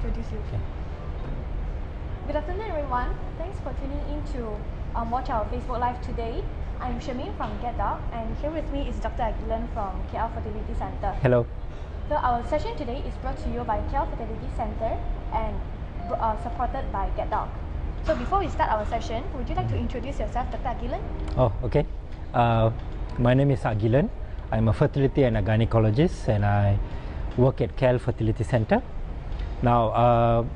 introduce you. Okay. Good afternoon, everyone. Thanks for tuning in to watch our Facebook Live today. I'm Shamin from GetDoc, and here with me is Dr. Agilan from KL Fertility Centre. Hello. So our session today is brought to you by KL Fertility Centre and supported by GetDoc. So before we start our session, would you like to introduce yourself, Dr. Agilan? Oh, okay. My name is Agilan. I'm a fertility and a gynaecologist, and I work at KL Fertility Centre. Now,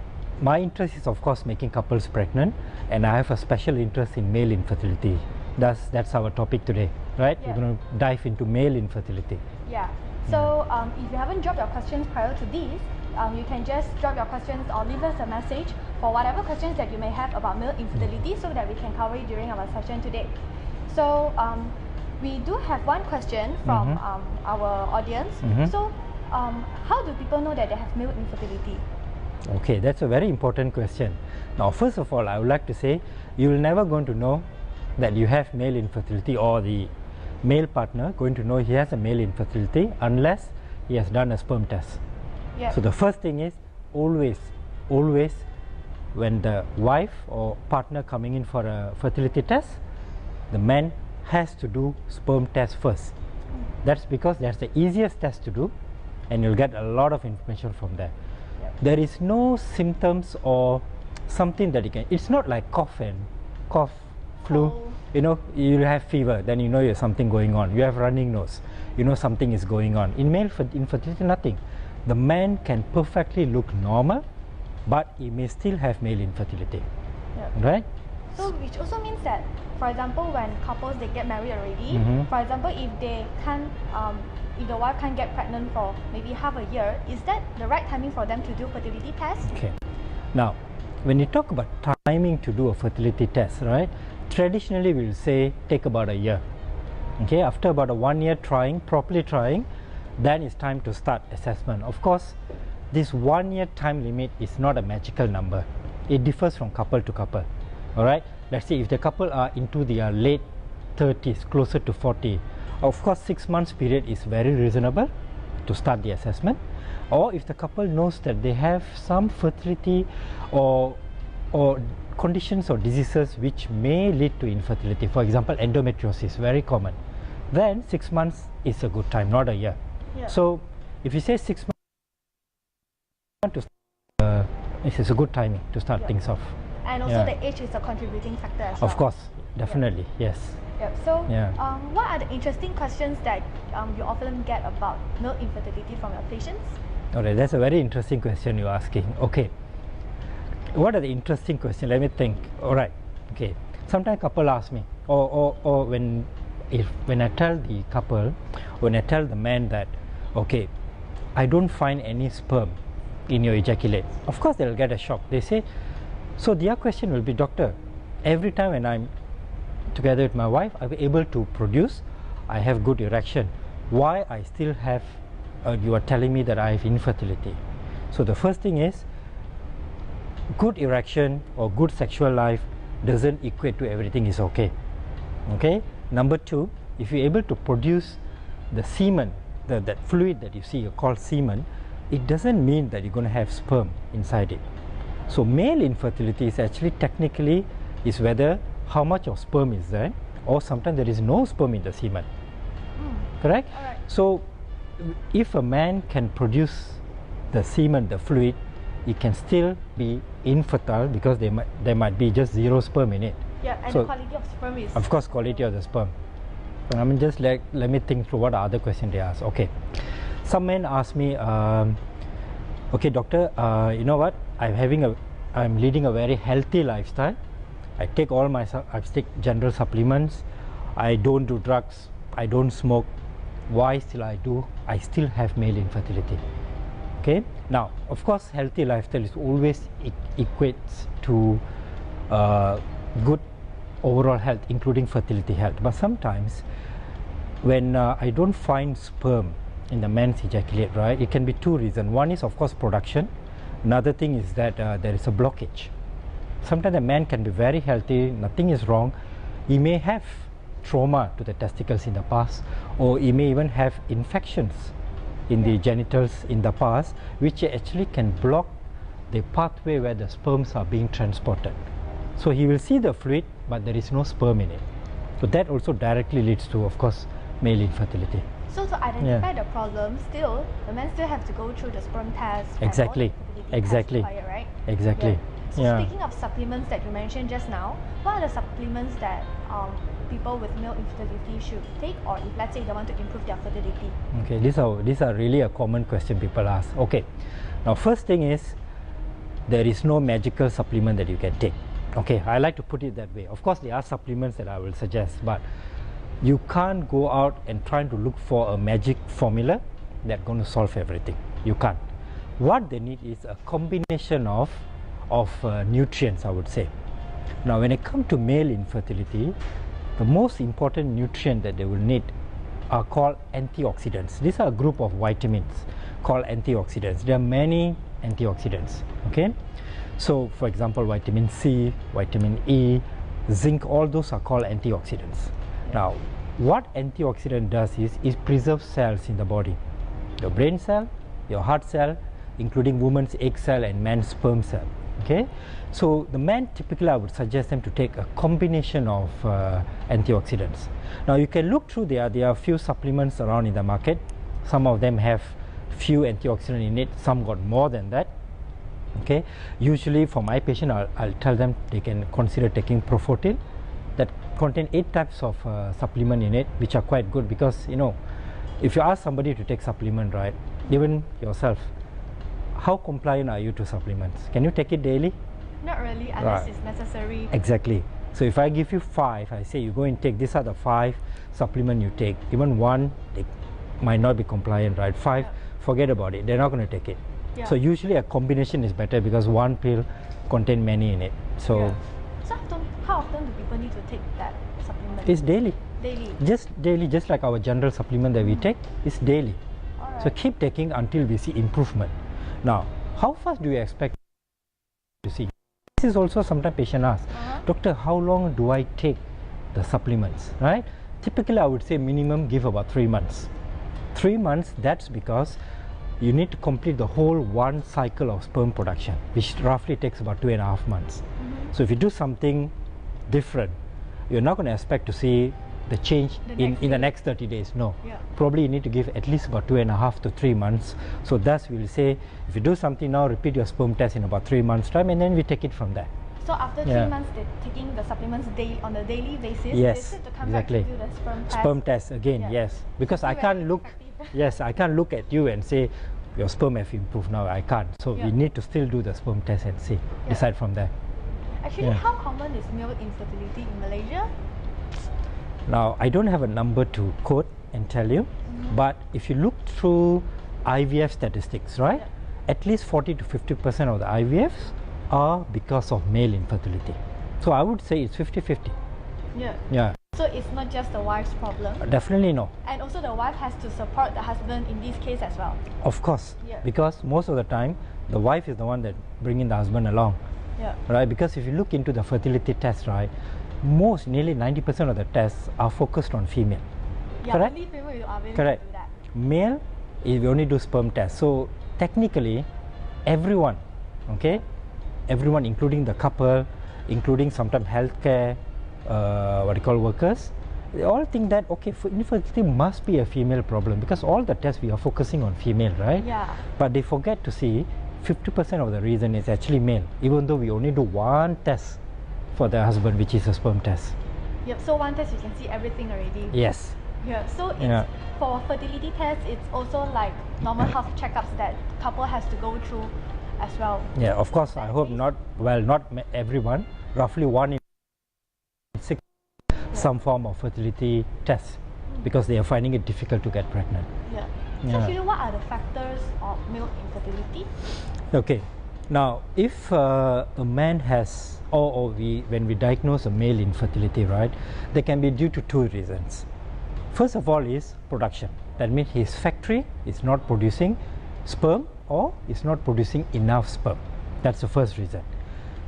my interest is of course making couples pregnant, and I have a special interest in male infertility. That's our topic today, right? Yeah. We're going to dive into male infertility. Yeah. So if you haven't dropped your questions prior to these, you can just drop your questions or leave us a message for whatever questions that you may have about male infertility, so that we can cover it during our session today. So we do have one question from our audience. So how do people know that they have male infertility? Okay, that's a very important question. Now, first of all, I would like to say you're never going to know that you have male infertility, or the male partner going to know he has a male infertility unless he has done a sperm test. Yeah. So the first thing is always when the wife or partner coming in for a fertility test, the man has to do sperm test first. That's because that's the easiest test to do, and you'll get a lot of information from there. There is no symptoms or something that you can, it's not like cough, flu, you know, you have fever, then you know there's something going on. You have running nose, you know something is going on. In male infertility, nothing. The man can perfectly look normal, but he may still have male infertility, right? So which also means that, for example, when couples they get married already, for example, if they can't, if the wife can't get pregnant for maybe half a year, is that the right timing for them to do fertility test? Okay. Now, when you talk about timing to do a fertility test, right? Traditionally, we will say take about a year. Okay, after about a 1 year trying, properly trying, then it's time to start assessment. Of course, this 1 year time limit is not a magical number. It differs from couple to couple. All right. Let's say if the couple are into their late 30s, closer to 40, of course 6 months period is very reasonable to start the assessment. Or if the couple knows that they have some fertility or conditions or diseases which may lead to infertility, for example endometriosis, very common, then 6 months is a good time, not a year. So if you say 6 months, it's a good timing to start things off. And also the age is a contributing factor as well. Of course, definitely, yes. So what are the interesting questions that you often get about male infertility from your patients? Alright, that's a very interesting question you're asking. Okay, what are the interesting questions? Let me think. Alright, okay. Sometimes couple ask me, or when I tell the couple, when I tell the man that, okay, I don't find any sperm in your ejaculate, of course they'll get a shock. They say, so their question will be, doctor, every time when I'm together with my wife, I'm able to produce, I have good erection. Why I still have, you are telling me that I have infertility? So the first thing is, good erection or good sexual life doesn't equate to everything is okay. Okay. Number two, if you're able to produce the semen, that fluid that you see called semen, it doesn't mean that you're going to have sperm inside it. So male infertility is actually technically is whether how much of sperm is there, or sometimes there is no sperm in the semen. Correct? Alright. So if a man can produce the semen, the fluid, he can still be infertile because there might be just zero sperm in it. Yeah, and the quality of sperm is... Of course, quality of the sperm. So, I mean, just let me think through what other question they ask. Okay. Some men ask me, okay doctor, you know what, I'm leading a very healthy lifestyle. I take general supplements, I don't do drugs, I don't smoke. Why still I still have male infertility? Okay. Now, of course, healthy lifestyle is always equates to good overall health, including fertility health. But sometimes when I don't find sperm in the man's ejaculate, right, it can be two reasons. One is of course production. Another thing is that there is a blockage. Sometimes a man can be very healthy, nothing is wrong. He may have trauma to the testicles in the past, or he may even have infections in the genitals in the past, which actually can block the pathway where the sperms are being transported. So he will see the fluid, but there is no sperm in it. So that also directly leads to, of course, male infertility. So to identify the problem, still, the men still have to go through the sperm test. Exactly. Exactly. Test required, right? Exactly. So speaking of supplements that you mentioned just now, what are the supplements that people with male infertility should take, or if let's say they want to improve their fertility? Okay, these are really a common question people ask. Okay, now first thing is, there is no magical supplement that you can take. Okay, I like to put it that way. Of course, there are supplements that I will suggest, but you can't go out and try to look for a magic formula that's going to solve everything. You can't. What they need is a combination of nutrients, I would say. Now, when it comes to male infertility, the most important nutrient that they will need are called antioxidants. These are a group of vitamins called antioxidants. There are many antioxidants. Okay, so for example, vitamin C, vitamin E, zinc, all those are called antioxidants. Now, what antioxidant does is it preserves cells in the body, your brain cell, your heart cell, including woman's egg cell and man's sperm cell. Okay, so the man, typically I would suggest them to take a combination of antioxidants. Now you can look through, there are a few supplements around in the market. Some of them have few antioxidants in it, some got more than that. Okay, usually for my patient, I'll tell them they can consider taking Profortil that contain 8 types of supplement in it, which are quite good, because you know, if you ask somebody to take supplement, right, even yourself, how compliant are you to supplements? Can you take it daily? Not really, unless it's necessary. Exactly. So if I give you 5, I say you go and take, these are the 5 supplements you take. Even 1, they might not be compliant, right? 5, forget about it. They're not going to take it. So usually a combination is better, because one pill contains many in it. So, so how often do people need to take that supplement? It's daily. Daily? Just daily, just like our general supplement that we take, it's daily. So keep taking until we see improvement. Now, how fast do you expect to see? This is also sometimes patient asks, Doctor, how long do I take the supplements, right? Typically, I would say minimum give about 3 months. 3 months, that's because you need to complete the whole one cycle of sperm production, which roughly takes about 2.5 months. So if you do something different, you're not going to expect to see the change in the next 30 days. No, probably you need to give at least about 2.5 to 3 months. So thus we will say, if you do something now, repeat your sperm test in about 3 months time, and then we take it from there. So after 3 months, they're taking the supplements on a daily basis. Yes, to come exactly. Back to do the sperm test. Sperm test again, yes, because I can't look. Yes, I can't look at you and say your sperm have improved. Now I can't. So we need to still do the sperm test and see. Decide from there. Actually, how common is male infertility in Malaysia? Now, I don't have a number to quote and tell you, but if you look through IVF statistics, right, at least 40 to 50% of the IVFs are because of male infertility. So I would say it's 50-50. Yeah. So it's not just the wife's problem? Definitely no. And also the wife has to support the husband in this case as well? Of course, because most of the time, the wife is the one that bringing the husband along. Right, because if you look into the fertility test, right, nearly 90% of the tests are focused on female. Correct? Only female are willing Correct. to do that. Male, we only do sperm test. So technically, everyone, everyone, including the couple, including sometimes healthcare, workers, they all think that for infertility must be a female problem, because all the tests we are focusing on female, right? But they forget to see 50% of the reason is actually male, even though we only do one test for the husband, which is a sperm test. So one test you can see everything already. Yes. So it's, for fertility tests, it's also like normal health checkups that couple has to go through as well. Yeah, of course. I hope not everyone. Roughly 1 in 6 some form of fertility test, because they are finding it difficult to get pregnant. So what are the factors of male infertility? Okay, now if a man has, when we diagnose a male infertility, right, they can be due to 2 reasons. First of all is production. That means his factory is not producing sperm, or is not producing enough sperm. That's the first reason.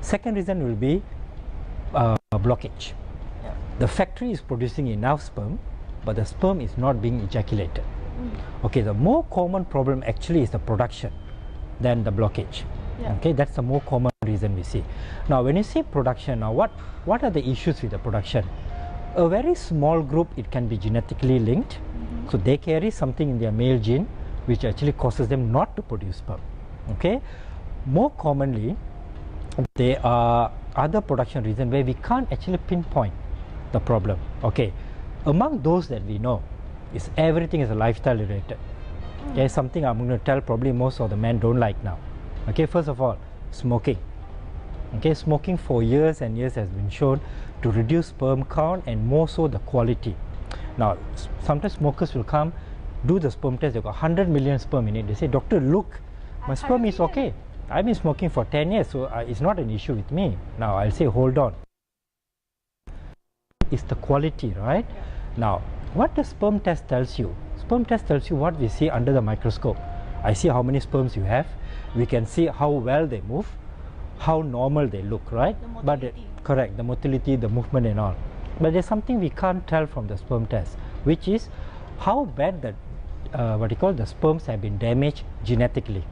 Second reason will be blockage. The factory is producing enough sperm, but the sperm is not being ejaculated. Okay, the more common problem actually is the production than the blockage. Yeah. Okay, that's the more common reason we see. Now, when you say production, now what are the issues with the production? A very small group, it can be genetically linked. So they carry something in their male gene which actually causes them not to produce sperm. Okay, more commonly there are other production reasons where we can't actually pinpoint the problem. Okay, among those that we know is everything is lifestyle related. Okay, something I'm going to tell probably most of the men don't like now. Okay, first of all, smoking. Okay, smoking for years and years has been shown to reduce sperm count and more so the quality. Now, sometimes smokers will come, do the sperm test, they've got 100 million sperm in it. They say, doctor, look, my sperm is okay. I've been smoking for 10 years, so it's not an issue with me. Now, I'll say, hold on. It's the quality, right? Yeah. Now, what the sperm test tells you? Sperm test tells you what we see under the microscope. I see how many sperms you have. We can see how well they move, how normal they look, right? The motility. Correct, the motility, the movement and all. But there's something we can't tell from the sperm test, which is how bad the the sperms have been damaged genetically.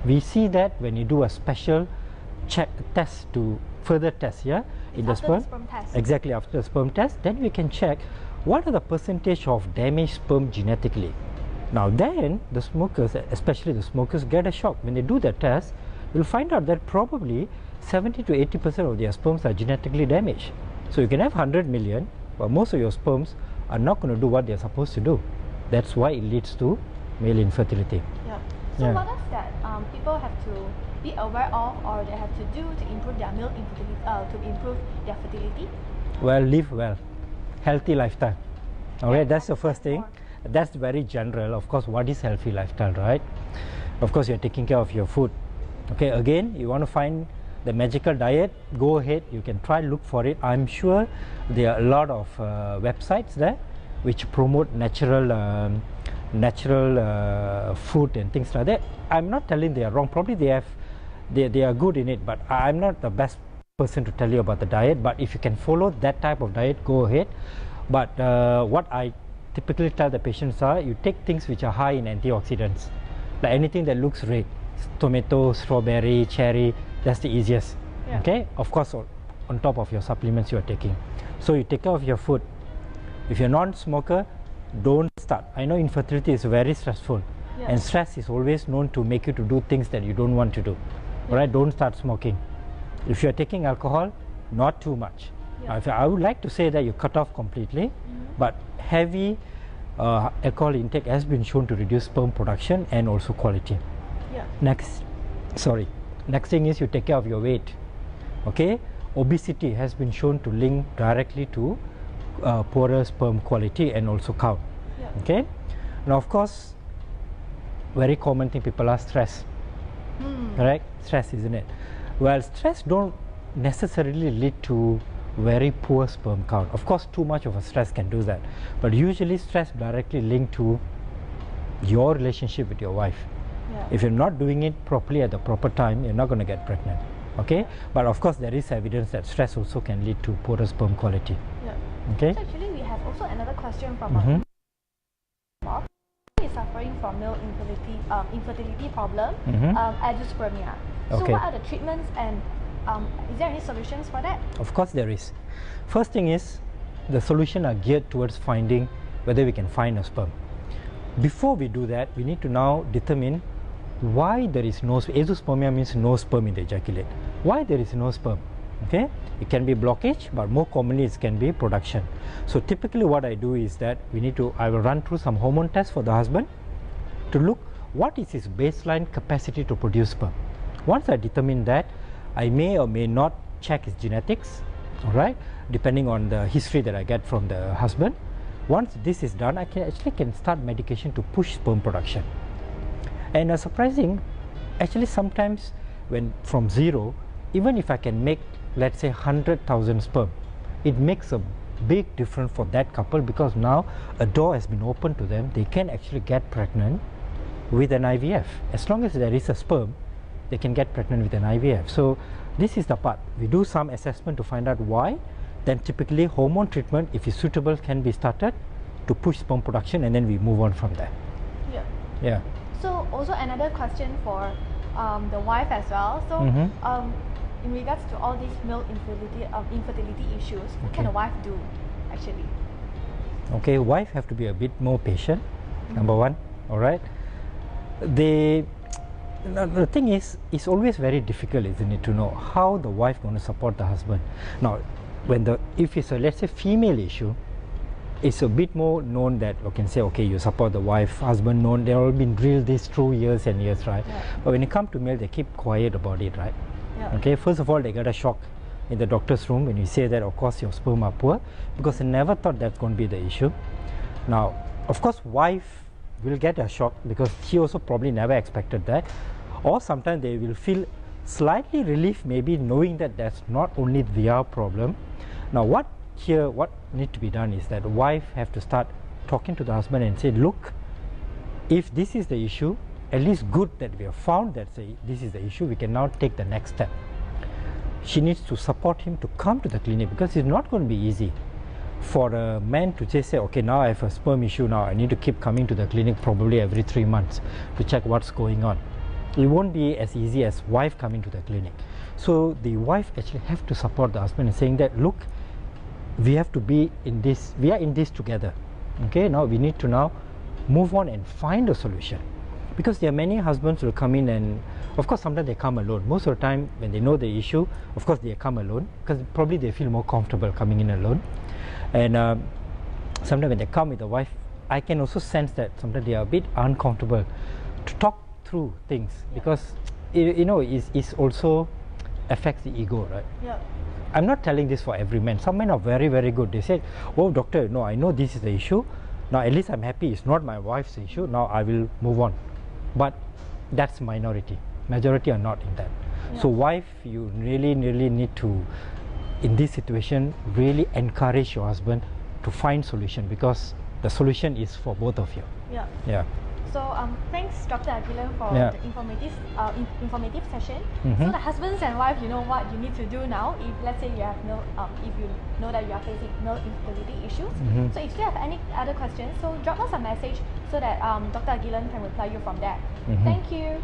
We see that when you do a special test to further test, yeah, in the sperm. Test. Exactly, after the sperm test, then we can check what are the percentage of damaged sperm genetically. Now then, the smokers, especially the smokers, get a shock. When they do the test, you'll find out that probably 70 to 80% of their sperms are genetically damaged. So you can have 100 million, but most of your sperms are not going to do what they're supposed to do. That's why it leads to male infertility. Yeah. So what does that people have to be aware of, or they have to do to improve their male infertility, to improve their fertility? Well, live well, healthy lifestyle. Okay, that's the first thing. That's very general. Of course, what is healthy lifestyle, right? Of course, you're taking care of your food. Okay, again, you want to find the magical diet, go ahead, you can try look for it. I'm sure there are a lot of websites there which promote natural food and things like that. I'm not telling they are wrong, probably they are good in it, but I'm not the best person to tell you about the diet. But if you can follow that type of diet, go ahead. But what I typically tell the patients are, you take things which are high in antioxidants, like anything that looks red, tomato, strawberry, cherry, that's the easiest. Yeah. Okay, of course on top of your supplements you are taking. So you take care of your food. If you're a non-smoker, don't start. I know infertility is very stressful, and stress is always known to make you to do things that you don't want to do. Right? Don't start smoking. If you're taking alcohol, not too much. I would like to say that you cut off completely, but heavy alcohol intake has been shown to reduce sperm production and also quality. Next thing is you take care of your weight. Okay, obesity has been shown to link directly to poorer sperm quality and also count. Okay, now of course, very common thing people are stress. Correct? Stress, isn't it? Well, stress don't necessarily lead to very poor sperm count. Of course, too much of a stress can do that, but usually stress directly linked to your relationship with your wife. If you're not doing it properly at the proper time, you're not going to get pregnant. Okay, but of course there is evidence that stress also can lead to poorer sperm quality. Okay, so actually we have also another question from Bob. He is suffering from male infertility problem, agiospermia. So what are the treatments, and is there any solutions for that? Of course there is. First thing is, the solution are geared towards finding whether we can find a sperm. Before we do that, we need to now determine why there is no sperm. Agiospermia means no sperm in the ejaculate. Why there is no sperm? Okay, it can be blockage, but more commonly it can be production. So typically what I do is that I will run through some hormone tests for the husband to look what is his baseline capacity to produce sperm. Once I determine that, I may or may not check his genetics, all right, depending on the history that I get from the husband. Once this is done, I can start medication to push sperm production. And surprising, actually sometimes when from zero, even if I can make, let's say 100,000 sperm, it makes a big difference for that couple, because now a door has been opened to them. They can actually get pregnant with an IVF. As long as there is a sperm, they can get pregnant with an IVF. So this is the part. We do some assessment to find out why. Then typically hormone treatment, if it's suitable, can be started to push sperm production, and then we move on from there. So also another question for the wife as well. So in regards to all these male infertility issues, what can a wife do actually? Okay, wife have to be a bit more patient, number one, all right? The thing is, it's always very difficult, isn't it, to know how the wife going to support the husband. Now, if it's a, let's say, female issue, it's a bit more known that you can say, okay, you support the wife, husband known, they've all been drilled this through years and years, right? Yeah. But when it comes to male, they keep quiet about it, right? Yeah. Okay, first of all, they get a shock in the doctor's room when you say that, of course, your sperm are poor, because they never thought that's going to be the issue. Now, of course, wife will get a shock because she also probably never expected that, or sometimes they will feel slightly relief, maybe knowing that that's not only their problem. Now, what needs to be done is that wife have to start talking to the husband and say, look, if this is the issue, at least good that we have found that this is the issue, we can now take the next step. She needs to support him to come to the clinic, because it's not going to be easy for a man to just say, okay, now I have a sperm issue, now I need to keep coming to the clinic probably every 3 months to check what's going on. It won't be as easy as wife coming to the clinic. So the wife actually have to support the husband in saying that, look, we have to be in this, we are in this together. Okay, now we need to now move on and find a solution. Because there are many husbands who will come in, and of course sometimes they come alone. Most of the time when they know the issue, of course they come alone, because probably they feel more comfortable coming in alone. And sometimes when they come with the wife, I can also sense that sometimes they are a bit uncomfortable to talk through things, because you know, it also affects the ego, right? Yeah. I'm not telling this for every man. Some men are very, very good. They say, oh doctor, no, I know this is the issue. Now at least I'm happy it's not my wife's issue. Now I will move on. But that's minority. Majority are not in that. Yeah. So wife, you really need to, in this situation, really encourage your husband to find solution, because the solution is for both of you. Yeah. Yeah. So thanks Dr. Agilan for the informative session. So the husbands and wife, you know what you need to do now. If let's say you have if you know that you are facing male infertility issues. So if you have any other questions, so drop us a message so that Dr. Agilan can reply you from there. Thank you.